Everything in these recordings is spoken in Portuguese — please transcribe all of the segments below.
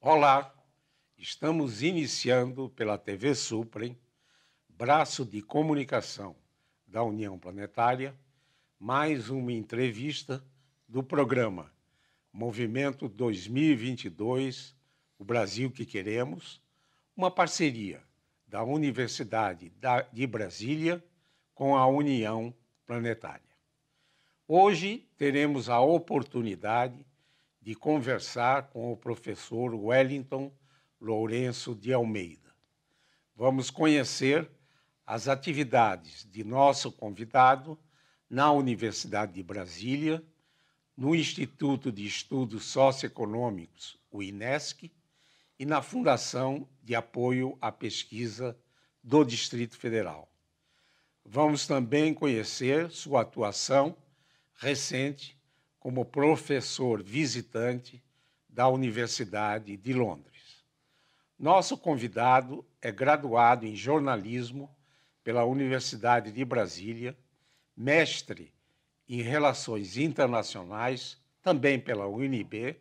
Olá, estamos iniciando pela TV Suprem, braço de comunicação da União Planetária, mais uma entrevista do programa Movimento 2022, o Brasil que Queremos, uma parceria da Universidade de Brasília com a União Planetária. Hoje teremos a oportunidade de conversar com o professor Wellington Lourenço de Almeida. Vamos conhecer as atividades de nosso convidado na Universidade de Brasília, no Instituto de Estudos Socioeconômicos, o INESC, e na Fundação de Apoio à Pesquisa do Distrito Federal. Vamos também conhecer sua atuação recente como professor visitante da Universidade de Londres. Nosso convidado é graduado em jornalismo pela Universidade de Brasília, mestre em Relações Internacionais, também pela UNB,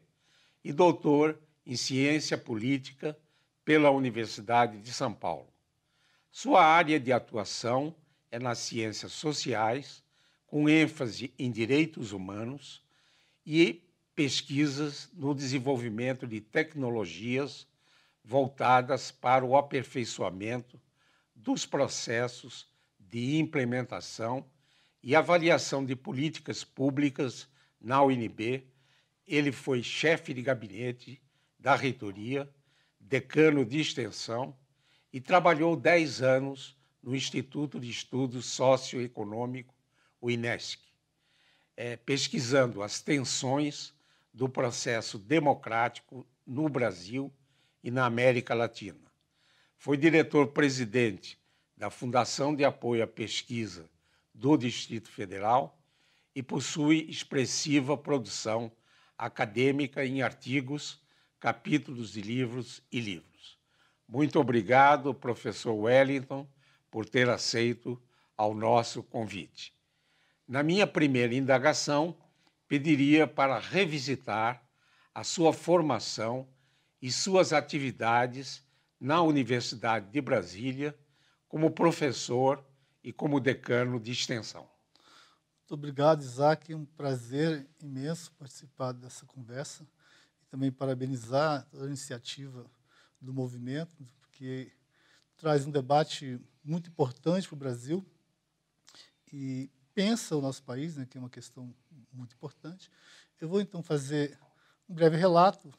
e doutor em Ciência Política pela Universidade de São Paulo. Sua área de atuação é nas ciências sociais, com ênfase em direitos humanos e pesquisas no desenvolvimento de tecnologias voltadas para o aperfeiçoamento dos processos de implementação e avaliação de políticas públicas na UNB. Ele foi chefe de gabinete da reitoria, decano de extensão e trabalhou 10 anos no Instituto de Estudos Socioeconômicos, o INESC, pesquisando as tensões do processo democrático no Brasil e na América Latina. Foi diretor-presidente da Fundação de Apoio à Pesquisa do Distrito Federal e possui expressiva produção acadêmica em artigos, capítulos de livros e livros. Muito obrigado, professor Wellington, por ter aceito ao nosso convite. Na minha primeira indagação, pediria para revisitar a sua formação e suas atividades na Universidade de Brasília como professor e como decano de extensão. Muito obrigado, Isaac. É um prazer imenso participar dessa conversa e também parabenizar toda a iniciativa do movimento, porque traz um debate muito importante para o Brasil e pensa o nosso país, né, que é uma questão muito importante. Eu vou, então, fazer um breve relato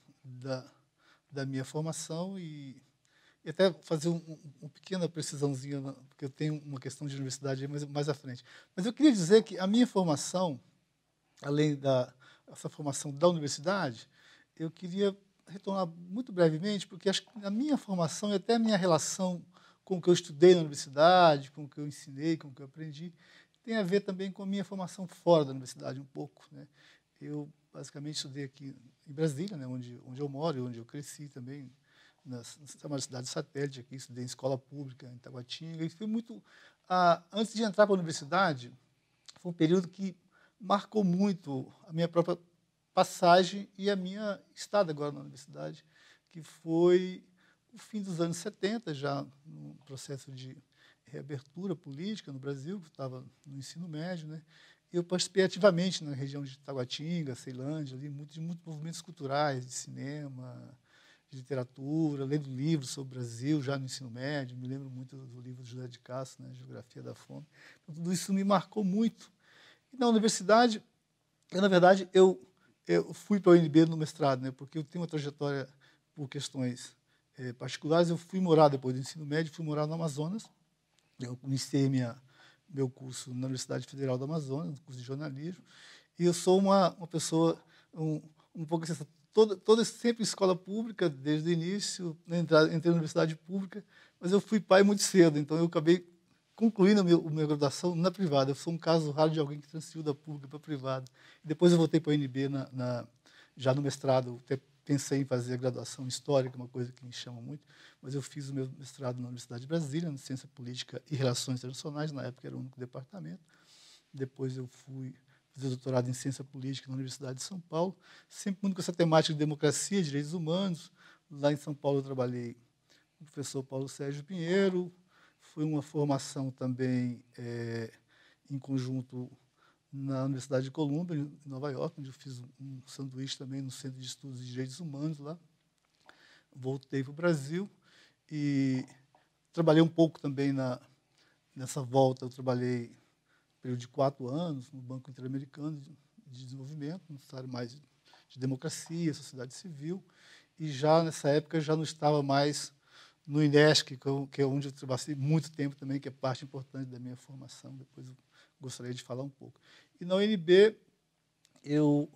da minha formação e até fazer uma pequena precisãozinha, porque eu tenho uma questão de universidade mais à frente. Mas eu queria dizer que a minha formação, além dessa formação da universidade, eu queria retornar muito brevemente, porque acho que a minha formação e até a minha relação com o que eu estudei na universidade, com o que eu ensinei, com o que eu aprendi, tem a ver também com a minha formação fora da universidade, um pouco, né? Eu, basicamente, estudei aqui em Brasília, né, onde eu moro e onde eu cresci também, na cidade satélite aqui, estudei em escola pública, em Taguatinga, e foi muito... antes de entrar para a universidade, foi um período que marcou muito a minha própria passagem e a minha estada agora na universidade, que foi o fim dos anos 70, já no processo de reabertura política no Brasil, que estava no ensino médio, né? Eu participei ativamente na região de Taguatinga, Ceilândia, ali, de muitos movimentos culturais, de cinema, de literatura, lendo livros sobre o Brasil, já no ensino médio. Me lembro muito do livro de José de Castro, né, Geografia da Fome. Então, tudo isso me marcou muito. E na universidade, na verdade, eu fui para a UNB no mestrado, né, porque eu tenho uma trajetória por questões particulares. Eu fui morar, depois do ensino médio, fui morar no Amazonas. Eu iniciei meu curso na Universidade Federal do Amazonas, no curso de jornalismo, e eu sou uma pessoa um pouco assim, toda sempre escola pública, desde o início, né, entrei na universidade pública, mas eu fui pai muito cedo, então eu acabei concluindo a minha graduação na privada. Eu sou um caso raro de alguém que transferiu da pública para a privada. Depois eu voltei para a UNB já no mestrado. Até pensei em fazer a graduação em História, que é uma coisa que me chama muito, mas eu fiz o meu mestrado na Universidade de Brasília, em Ciência Política e Relações Internacionais, na época era o único departamento. Depois eu fui fazer doutorado em Ciência Política na Universidade de São Paulo, sempre muito com essa temática de democracia, direitos humanos, Lá em São Paulo eu trabalhei com o professor Paulo Sérgio Pinheiro. Foi uma formação também em conjunto na Universidade de Columbia, em Nova York, onde eu fiz um sanduíche também no Centro de Estudos de Direitos Humanos lá. Voltei para o Brasil e trabalhei um pouco também nessa volta. Eu trabalhei um período de 4 anos no Banco Interamericano de Desenvolvimento, no área mais de democracia, sociedade civil, e já nessa época já não estava mais no INESC, que é onde eu trabalhei muito tempo também, que é parte importante da minha formação. Depois eu gostaria de falar um pouco. E na UNB, eu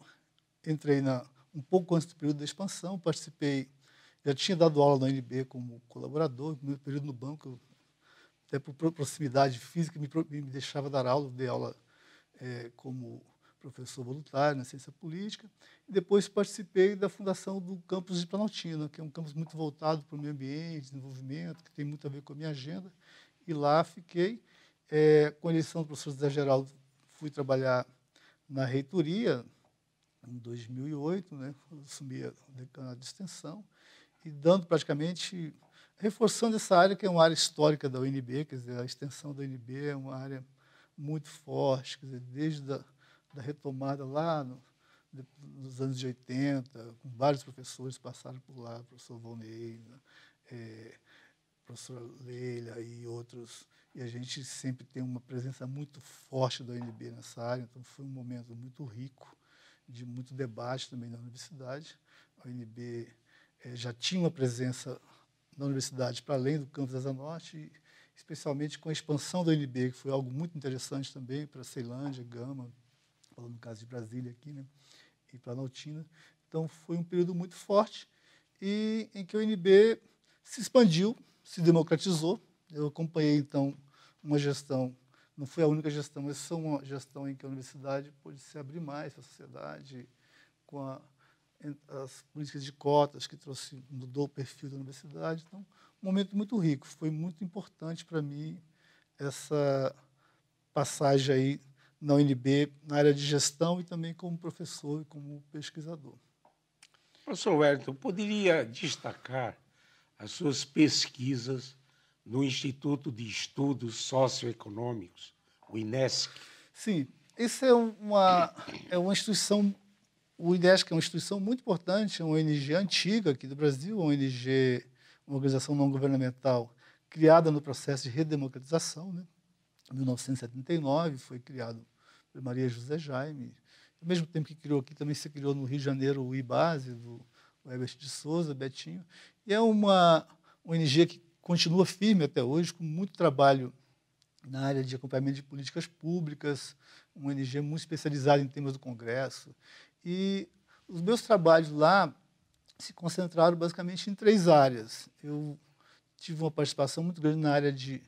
entrei um pouco antes do período da expansão, participei, já tinha dado aula na UNB como colaborador, no meu período no banco, até por proximidade física, me deixava dar aula, eu dei aula como professor voluntário na ciência política, e depois participei da fundação do campus de Planaltina, que é um campus muito voltado para o meio ambiente, desenvolvimento, que tem muito a ver com a minha agenda, e lá fiquei. Com a eleição do professor José Geraldo, fui trabalhar na reitoria, em 2008, né, assumi a decanato de extensão, e dando praticamente, reforçando essa área, que é uma área histórica da UNB, quer dizer, a extensão da UNB é uma área muito forte, quer dizer, desde da retomada lá nos anos de 80, com vários professores passaram por lá, professor Volney, né, professora Leila e outros, e a gente sempre tem uma presença muito forte da UNB nessa área, então foi um momento muito rico, de muito debate também na universidade. A UNB já tinha uma presença na universidade para além do campus Asa Norte, e especialmente com a expansão da UNB, que foi algo muito interessante também para Ceilândia, Gama, falando no caso de Brasília aqui, né, e Planaltina. Então, foi um período muito forte e em que a UNB se expandiu, se democratizou. Eu acompanhei, então, uma gestão, não foi a única gestão, mas foi uma gestão em que a universidade pôde se abrir mais para a sociedade, com as políticas de cotas, que mudou o perfil da universidade. Então, um momento muito rico. Foi muito importante para mim essa passagem aí na UNB, na área de gestão e também como professor e como pesquisador. Professor Wellington, poderia destacar as suas pesquisas no Instituto de Estudos Socioeconômicos, o INESC? Sim, isso é uma instituição, o INESC é uma instituição muito importante, é uma ONG antiga aqui do Brasil, uma organização não governamental criada no processo de redemocratização, né? Em 1979, foi criado por Maria José Jaime. Ao mesmo tempo que criou aqui, também se criou no Rio de Janeiro o IBASE, do Herbert de Souza, Betinho. E é uma ONG que continua firme até hoje, com muito trabalho na área de acompanhamento de políticas públicas, uma ONG muito especializada em temas do Congresso. E os meus trabalhos lá se concentraram basicamente em 3 áreas. Eu tive uma participação muito grande na área de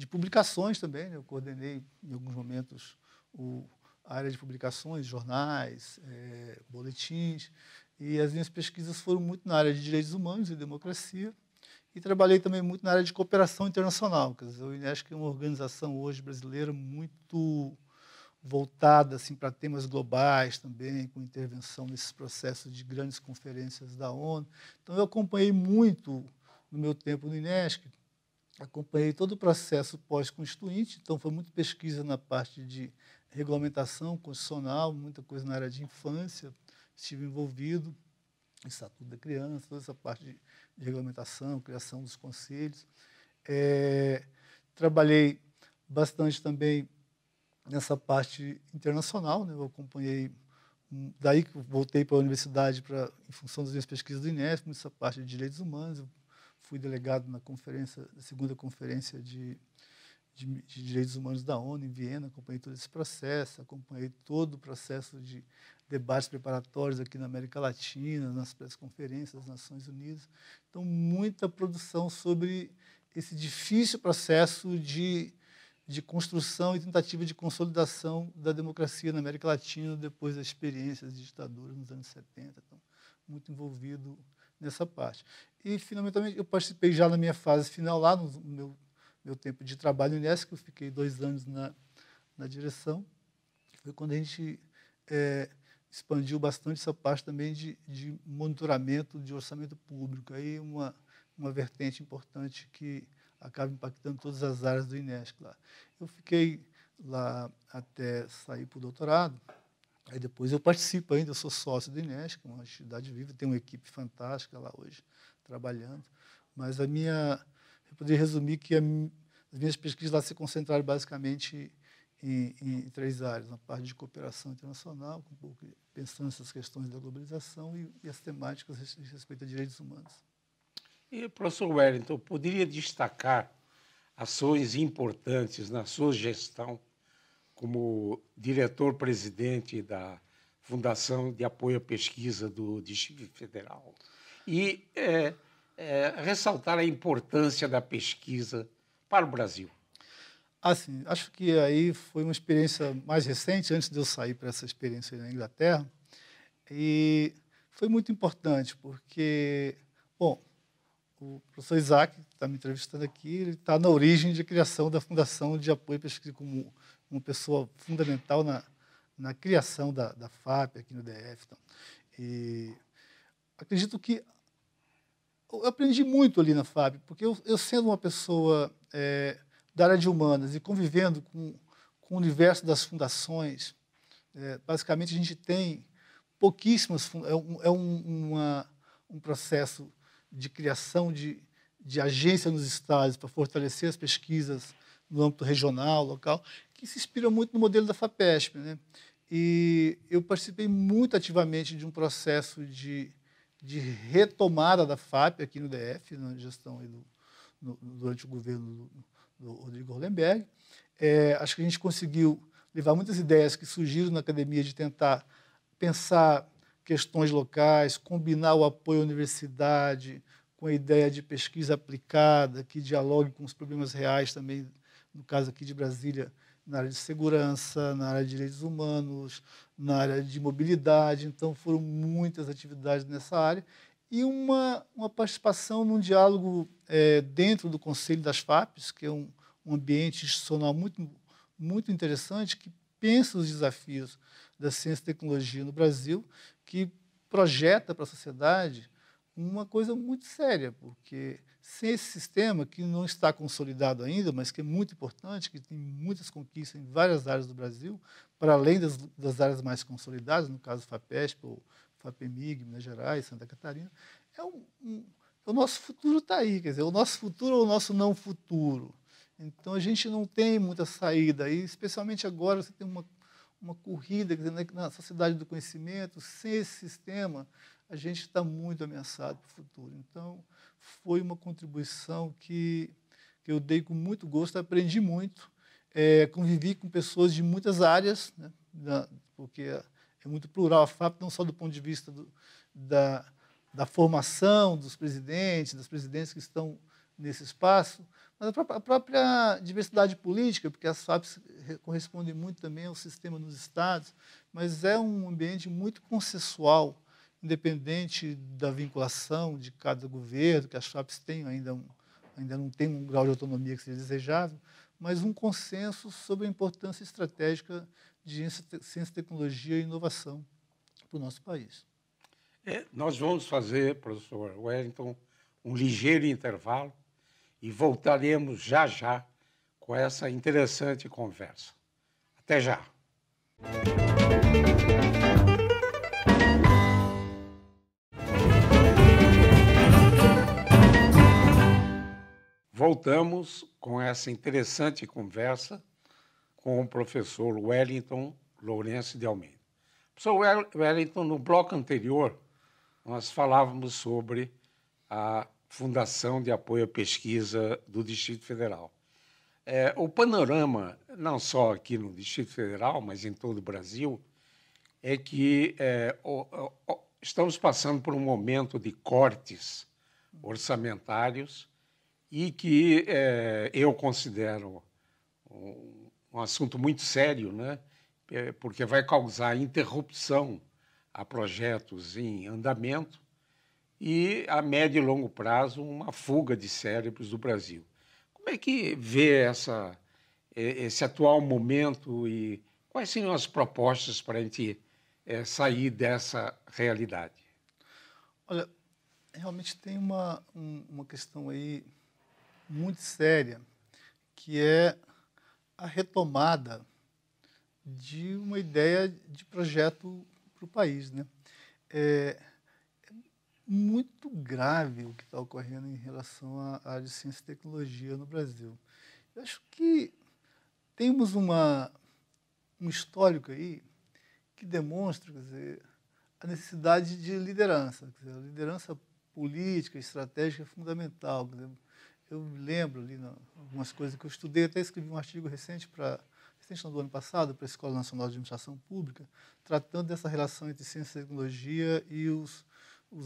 publicações também, né? Eu coordenei, em alguns momentos, a área de publicações, jornais, boletins, e as minhas pesquisas foram muito na área de direitos humanos e democracia, e trabalhei também muito na área de cooperação internacional. Quer dizer, o INESC é uma organização hoje brasileira muito voltada assim, para temas globais também, com intervenção nesses processos de grandes conferências da ONU. Então, eu acompanhei muito, no meu tempo no INESC, acompanhei todo o processo pós-constituinte, então foi muita pesquisa na parte de regulamentação constitucional, muita coisa na área de infância, estive envolvido, Estatuto da Criança, toda essa parte de regulamentação, criação dos conselhos. Trabalhei bastante também nessa parte internacional, né? Eu acompanhei, daí que eu voltei para a universidade em função das minhas pesquisas do INESP, nessa parte de direitos humanos. Eu fui delegado na segunda conferência de direitos humanos da ONU em Viena, acompanhei todo esse processo, acompanhei todo o processo de debates preparatórios aqui na América Latina, nas pré-conferências das Nações Unidas. Então, muita produção sobre esse difícil processo de construção e tentativa de consolidação da democracia na América Latina depois das experiências de ditadura nos anos 70. Então, muito envolvido nessa parte. E, finalmente, eu participei já na minha fase final, lá no meu tempo de trabalho no INESC, eu fiquei 2 anos na direção. Foi quando a gente expandiu bastante essa parte também de monitoramento de orçamento público. Aí uma vertente importante que acaba impactando todas as áreas do INESC lá. Eu fiquei lá até sair para o doutorado, aí depois eu participo ainda, eu sou sócio do INESC, uma entidade viva, tem uma equipe fantástica lá hoje, trabalhando, mas eu poderia resumir que as minhas pesquisas lá se concentraram basicamente em 3 áreas, na parte de cooperação internacional, um pouco pensando nessas questões da globalização e as temáticas a respeito a direitos humanos. E, professor Wellington, poderia destacar ações importantes na sua gestão como diretor-presidente da Fundação de Apoio à Pesquisa do Distrito Federal e ressaltar a importância da pesquisa para o Brasil? Assim, acho que aí foi uma experiência mais recente, antes de eu sair para essa experiência na Inglaterra, e foi muito importante, porque, bom, o professor Isaac, que está me entrevistando aqui, ele está na origem de criação da Fundação de Apoio à Pesquisa, como uma pessoa fundamental na criação da FAP aqui no DF. Então. E acredito que eu aprendi muito ali na FAP, porque eu sendo uma pessoa da área de humanas e convivendo com o universo das fundações, basicamente a gente tem pouquíssimas, um processo de criação de agência nos estados para fortalecer as pesquisas no âmbito regional, local, que se inspira muito no modelo da FAPESP, né? E eu participei muito ativamente de um processo de retomada da FAP aqui no DF, na gestão aí durante o governo do Rodrigo Hollenberg. Acho que a gente conseguiu levar muitas ideias que surgiram na academia de tentar pensar questões locais, combinar o apoio à universidade com a ideia de pesquisa aplicada, que dialogue com os problemas reais também, no caso aqui de Brasília, na área de segurança, na área de direitos humanos, na área de mobilidade. Então, foram muitas atividades nessa área e uma participação num diálogo dentro do Conselho das FAPs, que é um ambiente institucional muito, muito interessante, que pensa os desafios da ciência e tecnologia no Brasil, que projeta para a sociedade uma coisa muito séria, porque sem esse sistema, que não está consolidado ainda, mas que é muito importante, que tem muitas conquistas em várias áreas do Brasil, para além das áreas mais consolidadas, no caso FAPESP, ou FAPEMIG, Minas Gerais, Santa Catarina, o nosso futuro está aí, quer dizer, o nosso futuro ou o nosso não futuro. Então, a gente não tem muita saída, e especialmente agora você tem uma corrida, quer dizer, na sociedade do conhecimento, sem esse sistema, a gente está muito ameaçado para o futuro. Então, foi uma contribuição que eu dei com muito gosto, aprendi muito, convivi com pessoas de muitas áreas, né, porque é muito plural a FAP, não só do ponto de vista da formação dos presidentes, das presidentes que estão nesse espaço, mas a própria diversidade política, porque as FAPs correspondem muito também ao sistema nos estados, mas é um ambiente muito consensual, independente da vinculação de cada governo, que as FAPs têm ainda não tem um grau de autonomia que seja desejável, mas um consenso sobre a importância estratégica de ciência, tecnologia e inovação para o nosso país. Nós vamos fazer, professor Wellington, um ligeiro intervalo e voltaremos já com essa interessante conversa. Até já! Voltamos com essa interessante conversa com o professor Wellington Lourenço de Almeida. Professor Wellington, no bloco anterior, nós falávamos sobre a Fundação de Apoio à Pesquisa do Distrito Federal. O panorama, não só aqui no Distrito Federal, mas em todo o Brasil, é que estamos passando por um momento de cortes orçamentários e que eu considero um assunto muito sério, né? Porque vai causar interrupção a projetos em andamento e, a médio e longo prazo, uma fuga de cérebros do Brasil. Como é que vê esse atual momento e quais seriam as propostas para a gente sair dessa realidade? Olha, realmente tem uma questão aí muito séria, que é a retomada de uma ideia de projeto para o país, né? É muito grave o que está ocorrendo em relação à área de ciência e tecnologia no Brasil. Eu acho que temos um histórico aí que demonstra, quer dizer, a necessidade de liderança. Quer dizer, a liderança política, estratégica é fundamental. Quer dizer, eu me lembro ali algumas coisas que eu estudei, até escrevi um artigo recente do ano passado, para a Escola Nacional de Administração Pública, tratando dessa relação entre ciência e tecnologia e os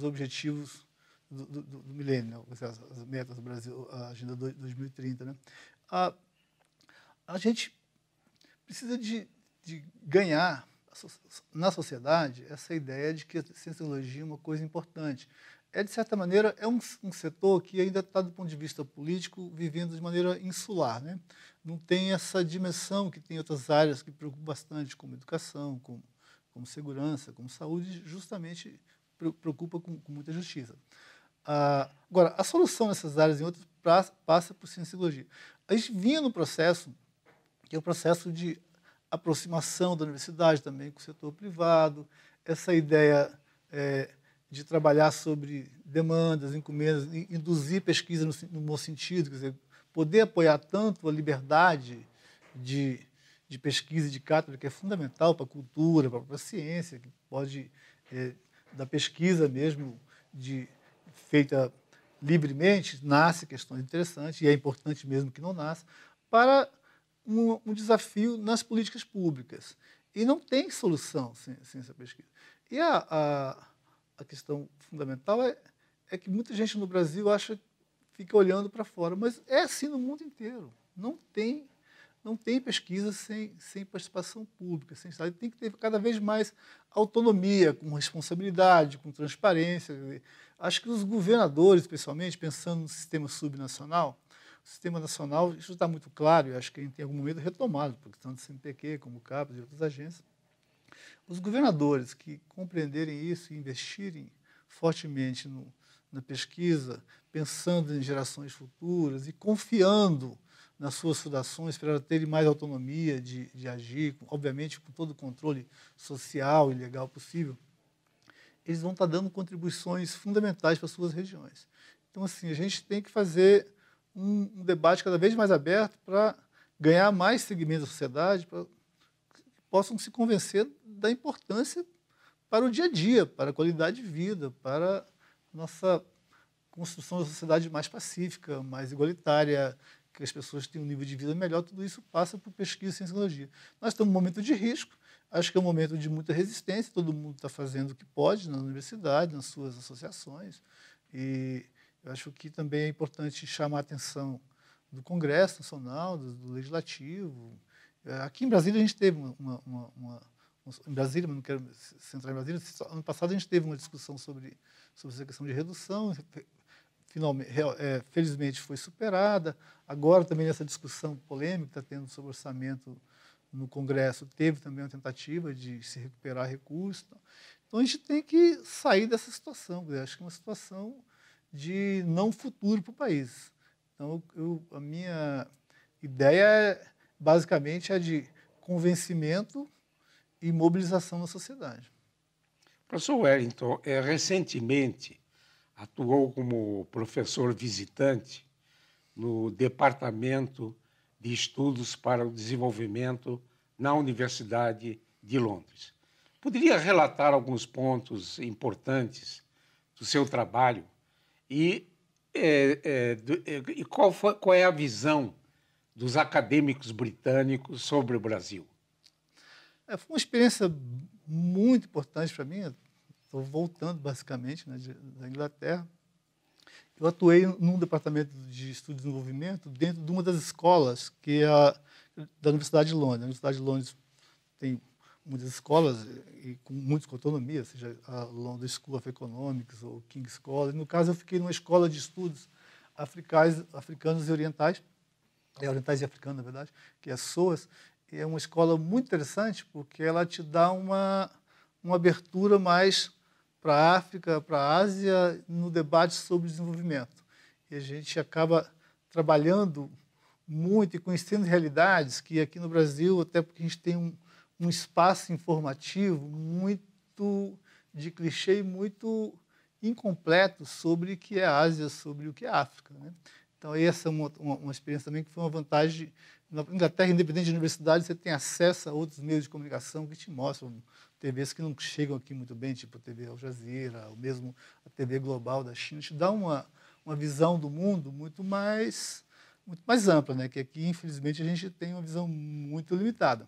objetivos do milênio, né? As metas do Brasil, a Agenda 2030. Né? A gente precisa de ganhar na sociedade essa ideia de que a ciência e tecnologia é uma coisa importante. De certa maneira, é um setor que ainda está, do ponto de vista político, vivendo de maneira insular. Né? Não tem essa dimensão que tem outras áreas que preocupam bastante, como educação, como segurança, como saúde, justamente preocupa com muita justiça. Agora, a solução nessas áreas e outras passa por ciência e tecnologia. A gente vinha no processo, que é o processo de aproximação da universidade também com o setor privado, essa ideia de trabalhar sobre demandas, encomendas, induzir pesquisa no bom sentido, quer dizer, poder apoiar tanto a liberdade de pesquisa e de cátedra, que é fundamental para a cultura, para a ciência, que pode, da pesquisa mesmo, feita livremente, nasce questões interessantes, e é importante mesmo que não nasça, para um desafio nas políticas públicas. E não tem solução sem essa pesquisa. E a questão fundamental é que muita gente no Brasil fica olhando para fora, mas é assim no mundo inteiro. Não tem pesquisa sem participação pública, tem que ter cada vez mais autonomia, com responsabilidade, com transparência. Acho que os governadores, especialmente, pensando no sistema subnacional, o sistema nacional, isso está muito claro, e acho que em algum momento retomado, porque tanto o CNPq como o CAPES e outras agências. Os governadores que compreenderem isso e investirem fortemente na pesquisa, pensando em gerações futuras e confiando nas suas fundações para terem mais autonomia de agir, obviamente com todo o controle social e legal possível, eles vão estar dando contribuições fundamentais para as suas regiões. Então, assim, a gente tem que fazer um debate cada vez mais aberto para ganhar mais segmentos da sociedade, para que possam se convencer da importância para o dia a dia, para a qualidade de vida, para a nossa construção da sociedade mais pacífica, mais igualitária, que as pessoas tenham um nível de vida melhor. Tudo isso passa por pesquisa e ciência e tecnologia. Nós estamos num momento de risco, acho que é um momento de muita resistência, todo mundo está fazendo o que pode na universidade, nas suas associações, e eu acho que também é importante chamar a atenção do Congresso Nacional, do Legislativo. Aqui em Brasília a gente teve em Brasília, mas não quero centrar em Brasília, ano passado a gente teve uma discussão sobre essa questão de redução, finalmente, felizmente foi superada. Agora também nessa discussão polêmica que está tendo sobre orçamento no Congresso, teve também uma tentativa de se recuperar recursos. Então a gente tem que sair dessa situação, acho que é uma situação de não futuro para o país. Então, a minha ideia, basicamente, é de convencimento e mobilização na sociedade. Professor Wellington, recentemente atuou como professor visitante no Departamento de Estudos para o Desenvolvimento na Universidade de Londres. Poderia relatar alguns pontos importantes do seu trabalho e qual é a visão dos acadêmicos britânicos sobre o Brasil? Foi uma experiência muito importante para mim. Estou voltando, basicamente, né, da Inglaterra. Eu atuei num departamento de estudo e desenvolvimento dentro de uma das escolas que da Universidade de Londres. A Universidade de Londres tem muitas escolas e com muita autonomia, seja a London School of Economics ou King's College. No caso, eu fiquei numa escola de estudos africanos e orientais e africanos, na verdade, que é a SOAS. E é uma escola muito interessante porque ela te dá uma uma abertura mais para a África, para a Ásia, no debate sobre desenvolvimento. E a gente acaba trabalhando muito e conhecendo realidades que aqui no Brasil, até porque a gente tem um espaço informativo muito de clichê e muito incompleto sobre o que é a Ásia, sobre o que é a África, né? Então, essa é uma experiência também que foi uma vantagem. Na Inglaterra, independente de universidade, você tem acesso a outros meios de comunicação que te mostram TVs que não chegam aqui muito bem, tipo a TV Al Jazeera, ou mesmo a TV Global da China, te dá uma visão do mundo muito mais ampla, né? Que aqui, infelizmente, a gente tem uma visão muito limitada.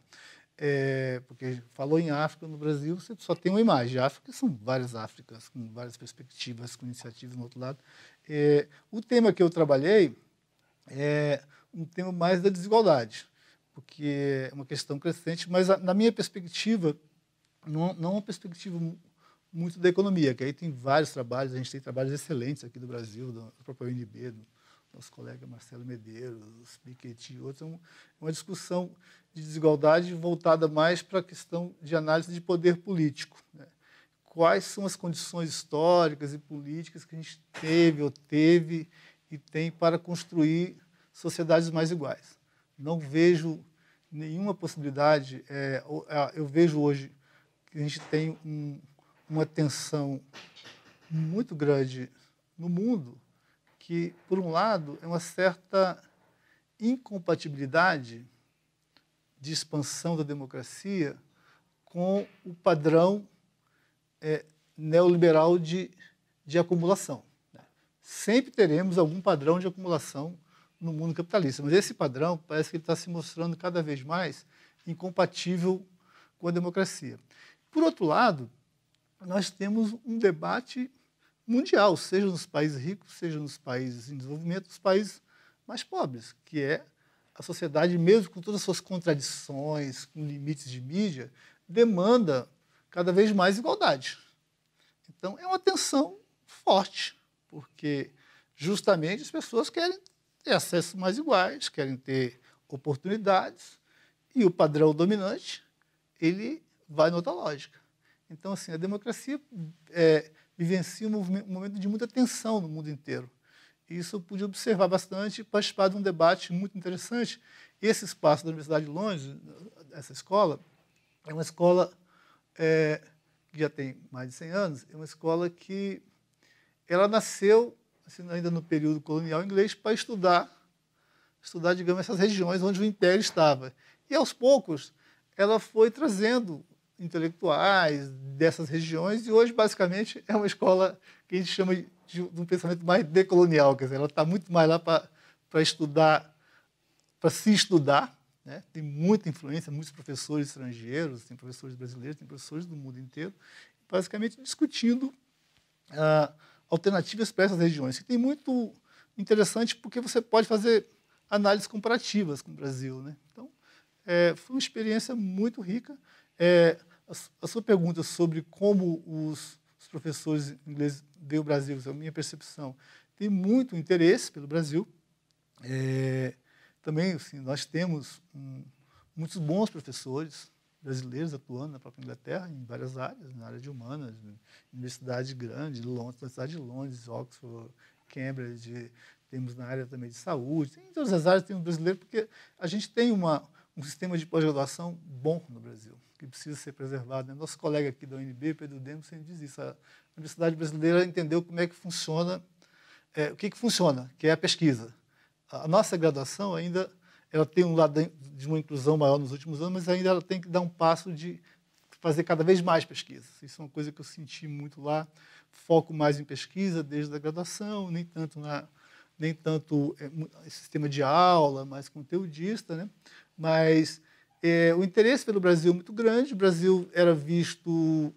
Porque falou em África no Brasil, você só tem uma imagem. A África são várias Áfricas, com várias perspectivas, com iniciativas no outro lado. O tema que eu trabalhei é um tema mais da desigualdade, porque é uma questão crescente, mas, na minha perspectiva, não é uma perspectiva muito da economia, que aí tem vários trabalhos, a gente tem trabalhos excelentes aqui do Brasil, do próprio UNB, do nosso colega Marcelo Medeiros, Piketty e outros. É uma discussão de desigualdade voltada mais para a questão de análise de poder político, né? Quais são as condições históricas e políticas que a gente teve e tem para construir sociedades mais iguais. Não vejo nenhuma possibilidade. Eu vejo hoje que a gente tem uma tensão muito grande no mundo que, por um lado, é uma certa incompatibilidade de expansão da democracia com o padrão neoliberal de acumulação, né? Sempre teremos algum padrão de acumulação no mundo capitalista, mas esse padrão parece que ele está se mostrando cada vez mais incompatível com a democracia. Por outro lado, nós temos um debate mundial, seja nos países ricos, seja nos países em desenvolvimento, nos países mais pobres, que é a sociedade, mesmo com todas as suas contradições, com limites de mídia, demanda cada vez mais igualdade. Então, é uma tensão forte, porque justamente as pessoas querem ter acessos mais iguais, querem ter oportunidades, e o padrão dominante, ele vai noutra lógica. Então, assim, a democracia vivencia um momento de muita tensão no mundo inteiro. E isso eu pude observar bastante e participar de um debate muito interessante. Esse espaço da Universidade de Londres, essa escola, é uma escola que já tem mais de 100 anos, é uma escola que ela nasceu assim, ainda no período colonial inglês para estudar, digamos, essas regiões onde o Império estava. E, aos poucos, ela foi trazendo intelectuais dessas regiões e hoje, basicamente, é uma escola que a gente chama de um pensamento mais decolonial, quer dizer, ela está muito mais lá para estudar, para se estudar, né? Tem muita influência, muitos professores estrangeiros, tem professores brasileiros, tem professores do mundo inteiro, basicamente discutindo alternativas para essas regiões, que tem muito interessante porque você pode fazer análises comparativas com o Brasil, né? Então, foi uma experiência muito rica. A sua pergunta sobre como os professores ingleses veem o Brasil, a minha percepção, tem muito interesse pelo Brasil. Também, assim, nós temos muitos bons professores brasileiros atuando na própria Inglaterra, em várias áreas, na área de humanas, universidade grande, Londres, Universidade de Londres, Oxford, Cambridge, temos na área também de saúde, em todas as áreas temos brasileiro, porque a gente tem um sistema de pós-graduação bom no Brasil, que precisa ser preservado, né? Nosso colega aqui da UNB, Pedro Demo, sempre diz isso. A Universidade Brasileira entendeu como é que funciona, o que funciona, que é a pesquisa. A nossa graduação ainda ela tem um lado de uma inclusão maior nos últimos anos, mas ainda ela tem que dar um passo de fazer cada vez mais pesquisa. Isso é uma coisa que eu senti muito lá, foco mais em pesquisa desde a graduação, nem tanto sistema de aula, mais conteudista, né? Mas o interesse pelo Brasil é muito grande. O Brasil era visto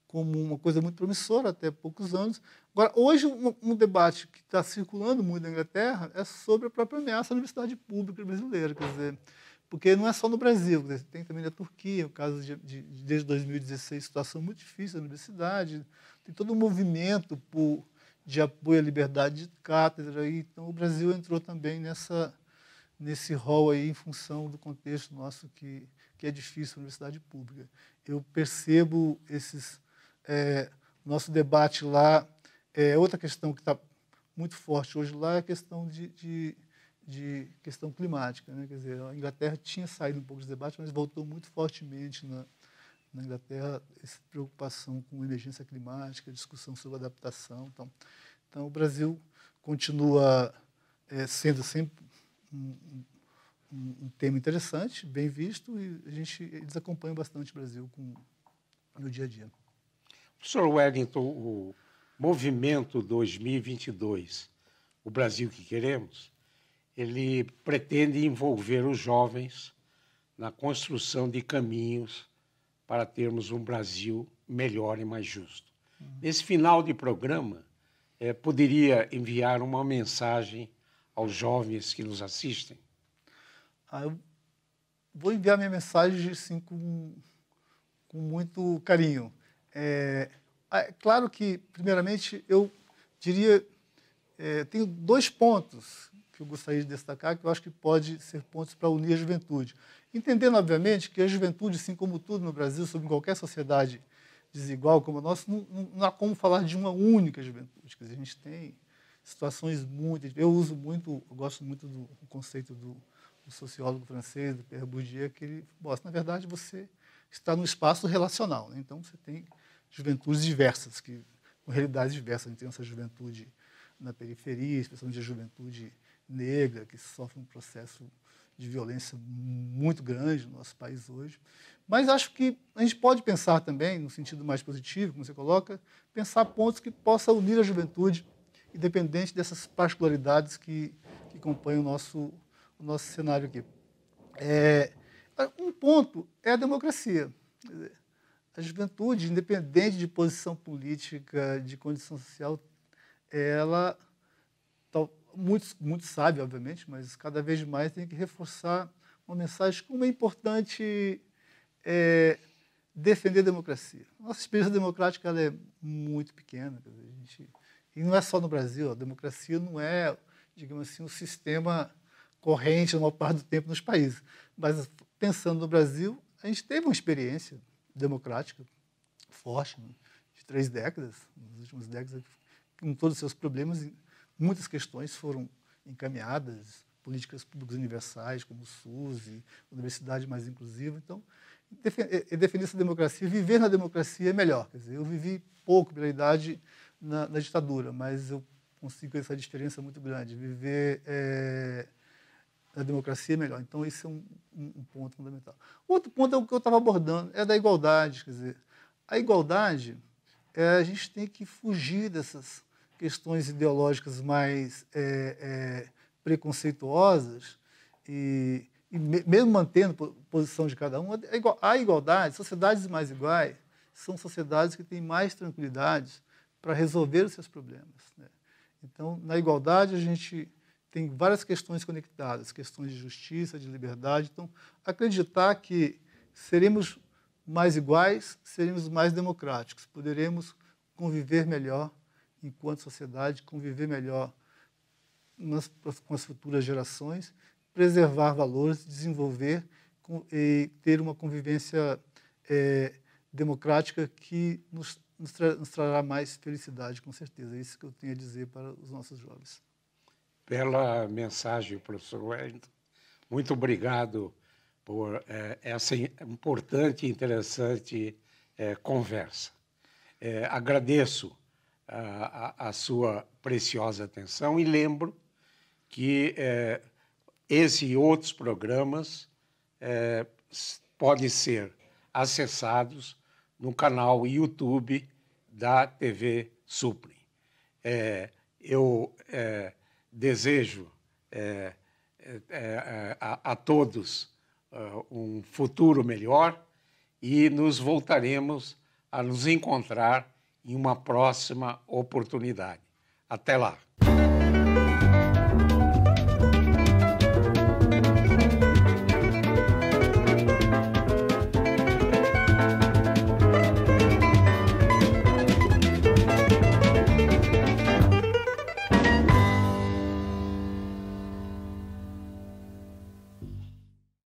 como uma coisa muito promissora até poucos anos. Agora, hoje, um debate que está circulando muito na Inglaterra é sobre a própria ameaça à universidade pública brasileira. Quer dizer, porque não é só no Brasil, quer dizer, tem também na Turquia, o caso desde 2016, situação muito difícil da universidade, tem todo um movimento de apoio à liberdade de cátedra, e, então o Brasil entrou também nesse rol aí em função do contexto nosso que que é difícil na universidade pública. Eu percebo nosso debate lá. Outra questão que está muito forte hoje lá é a questão de questão climática, né? Quer dizer, a Inglaterra tinha saído um pouco dos debates, mas voltou muito fortemente na Inglaterra essa preocupação com emergência climática, discussão sobre adaptação. Então o Brasil continua sendo sempre um tema interessante, bem visto, e eles acompanham bastante o Brasil no dia a dia. Professor Wellington, o movimento 2022, o Brasil que queremos, ele pretende envolver os jovens na construção de caminhos para termos um Brasil melhor e mais justo. Nesse final de programa, poderia enviar uma mensagem aos jovens que nos assistem? Eu vou enviar minha mensagem assim, com muito carinho. Claro que, primeiramente, eu diria, tenho 2 pontos que eu gostaria de destacar, que eu acho que pode ser pontos para unir a juventude. Entendendo, obviamente, que a juventude, assim como tudo no Brasil, sobre qualquer sociedade desigual como a nossa, não há como falar de uma única juventude. Quer dizer, a gente tem situações muito... Eu gosto muito do conceito do sociólogo francês, do Pierre Bourdieu, que ele mostra, na verdade, você está no espaço relacional, né? Então, você tem juventudes diversas, com realidades diversas. A gente tem essa juventude na periferia, especialmente a juventude negra, que sofre um processo de violência muito grande no nosso país hoje. Mas acho que a gente pode pensar também, no sentido mais positivo, como você coloca, pensar pontos que possam unir a juventude, independente dessas particularidades que compõem o nosso cenário aqui. Um ponto é a democracia. A juventude, independente de posição política, de condição social, ela, muito sabe, obviamente, mas cada vez mais tem que reforçar uma mensagem como é importante defender a democracia. Nossa experiência democrática ela é muito pequena. Quer dizer, e não é só no Brasil, a democracia não é, digamos assim, um sistema corrente na maior parte do tempo nos países. Mas, pensando no Brasil, a gente teve uma experiência democrática forte, né, de 3 décadas, nas últimas décadas, com todos os seus problemas, muitas questões foram encaminhadas, políticas públicas universais, como o SUS, e universidade mais inclusiva. Então, defender essa democracia, viver na democracia é melhor. Quer dizer, eu vivi pouco, pela idade, na ditadura, mas eu consigo essa diferença muito grande. Viver na democracia é melhor. Então, esse é um ponto fundamental. Outro ponto é o que eu estava abordando, é da igualdade. Quer dizer, a igualdade, a gente tem que fugir dessas questões ideológicas mais preconceituosas e mesmo mantendo a posição de cada um. A igualdade, sociedades mais iguais, são sociedades que têm mais tranquilidade para resolver os seus problemas, né? Então, na igualdade, a gente tem várias questões conectadas, questões de justiça, de liberdade. Então, acreditar que seremos mais iguais, seremos mais democráticos, poderemos conviver melhor enquanto sociedade, conviver melhor com as futuras gerações, preservar valores, desenvolver e ter uma convivência democrática que nos trará mais felicidade, com certeza. É isso que eu tenho a dizer para os nossos jovens. Pela mensagem, professor Wellington. Muito obrigado por essa importante e interessante conversa. Agradeço a sua preciosa atenção e lembro que esse e outros programas podem ser acessados no canal YouTube da TV Suprem. Eu desejo a todos um futuro melhor e nos voltaremos a nos encontrar em uma próxima oportunidade. Até lá!